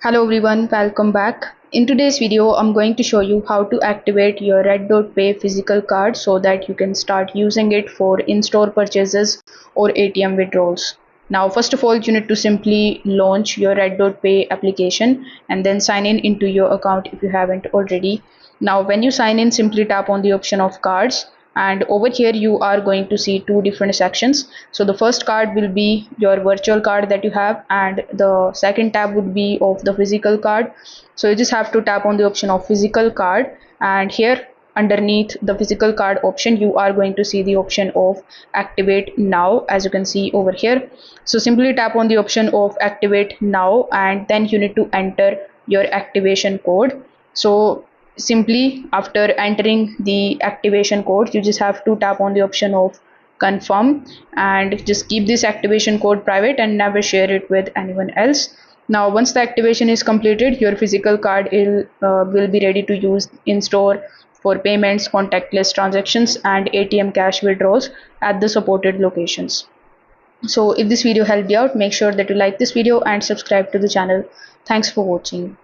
Hello everyone, welcome back. In today's video, I'm going to show you how to activate your RedotPay physical card so that you can start using it for in-store purchases or ATM withdrawals. Now, first of all, you need to simply launch your RedotPay application and then sign in into your account if you haven't already. Now, when you sign in, simply tap on the option of cards, and over here you are going to see two different sections. So the first card will be your virtual card that you have, and the second tab would be of the physical card. So you just have to tap on the option of physical card, and here underneath the physical card option you are going to see the option of activate now, as you can see over here. So simply tap on the option of activate now, and then you need to enter your activation code. So simply after entering the activation code, you just have to tap on the option of confirm, and just keep this activation code private and never share it with anyone else. Now once the activation is completed, your physical card will be ready to use in store for payments, contactless transactions, and ATM cash withdrawals at the supported locations. So if this video helped you out, make sure that you like this video and subscribe to the channel. Thanks for watching.